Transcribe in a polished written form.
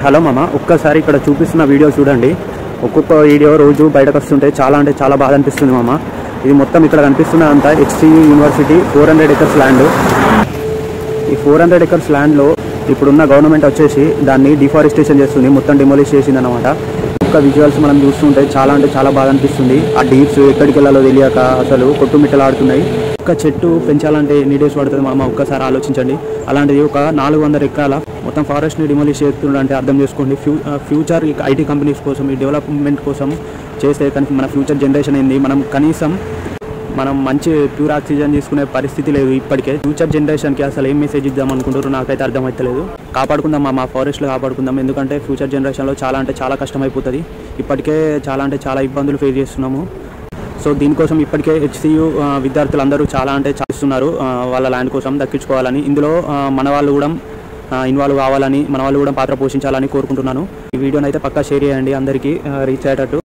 Hello మామ, ఒక్కసారి ఇక్కడ చూపిస్తున్న వీడియో చూడండి. ఒక్కొక్క వీడియో రోజు బయటకు వస్తుంటే చాలా అంటే చాలా బాధ అనిపిస్తుంది మామ. ఇది మొత్తం ఇక్కడ కనిపిస్తున్నదంతా HCU యూనివర్సిటీ 400 acres ల్యాండ్. ఈ 400 acres ల్యాండ్లో ఇప్పుడున్న గవర్నమెంట్ వచ్చేసి దాన్ని డిఫారెస్టేషన్ చేస్తుంది, మొత్తం డిమోలిష్ చేసింది అనమాట. ఒక్క విజువల్స్ మనం చూస్తుంటే చాలా అంటే చాలా బాధ అనిపిస్తుంది. ఆ డీప్స్ ఎక్కడికి వెళ్ళాలో తెలియక అసలు కొట్టుమిట్టలాడుతున్నాయి. ఒక్క చెట్టు పెంచాలంటే ఎన్ని డేస్ పడుతుంది మామ, ఒక్కసారి ఆలోచించండి. అలాంటిది ఒక 400 ఎకరాల మొత్తం ఫారెస్ట్ని డిమోలిష్ చేస్తుందంటే అర్థం చేసుకోండి. ఫ్యూచర్ IT కంపెనీస్ కోసం, ఈ డెవలప్మెంట్ కోసం చేస్తే కనుక మన ఫ్యూచర్ జనరేషన్ ఏంది, మనం మంచి ప్యూర్ ఆక్సిజన్ తీసుకునే పరిస్థితి లేదు. ఇప్పటికే ఫ్యూచర్ జనరేషన్కి అసలు ఏం మెసేజ్ ఇద్దాం అనుకుంటారు నాకైతే అర్థమవుతలేదు. కాపాడుకుందాం మా ఫారెస్ట్లో కాపాడుకుందాం, ఎందుకంటే ఫ్యూచర్ జనరేషన్లో చాలా అంటే చాలా కష్టమైపోతుంది. ఇప్పటికే చాలా అంటే చాలా ఇబ్బందులు ఫేస్ చేస్తున్నాము. సో దీనికోసం ఇప్పటికే HCU విద్యార్థులందరూ చాలా అంటే చేస్తున్నారు వాళ్ళ ల్యాండ్ కోసం దక్కించుకోవాలని. ఇందులో మన వాళ్ళు కూడా ఇన్వాల్వ్ కావాలని, మన వాళ్ళు కూడా పాత్ర పోషించాలని కోరుకుంటున్నాను. ఈ వీడియోని అయితే పక్కా షేర్ చేయండి, అందరికీ రీచ్ అయ్యేటట్టు.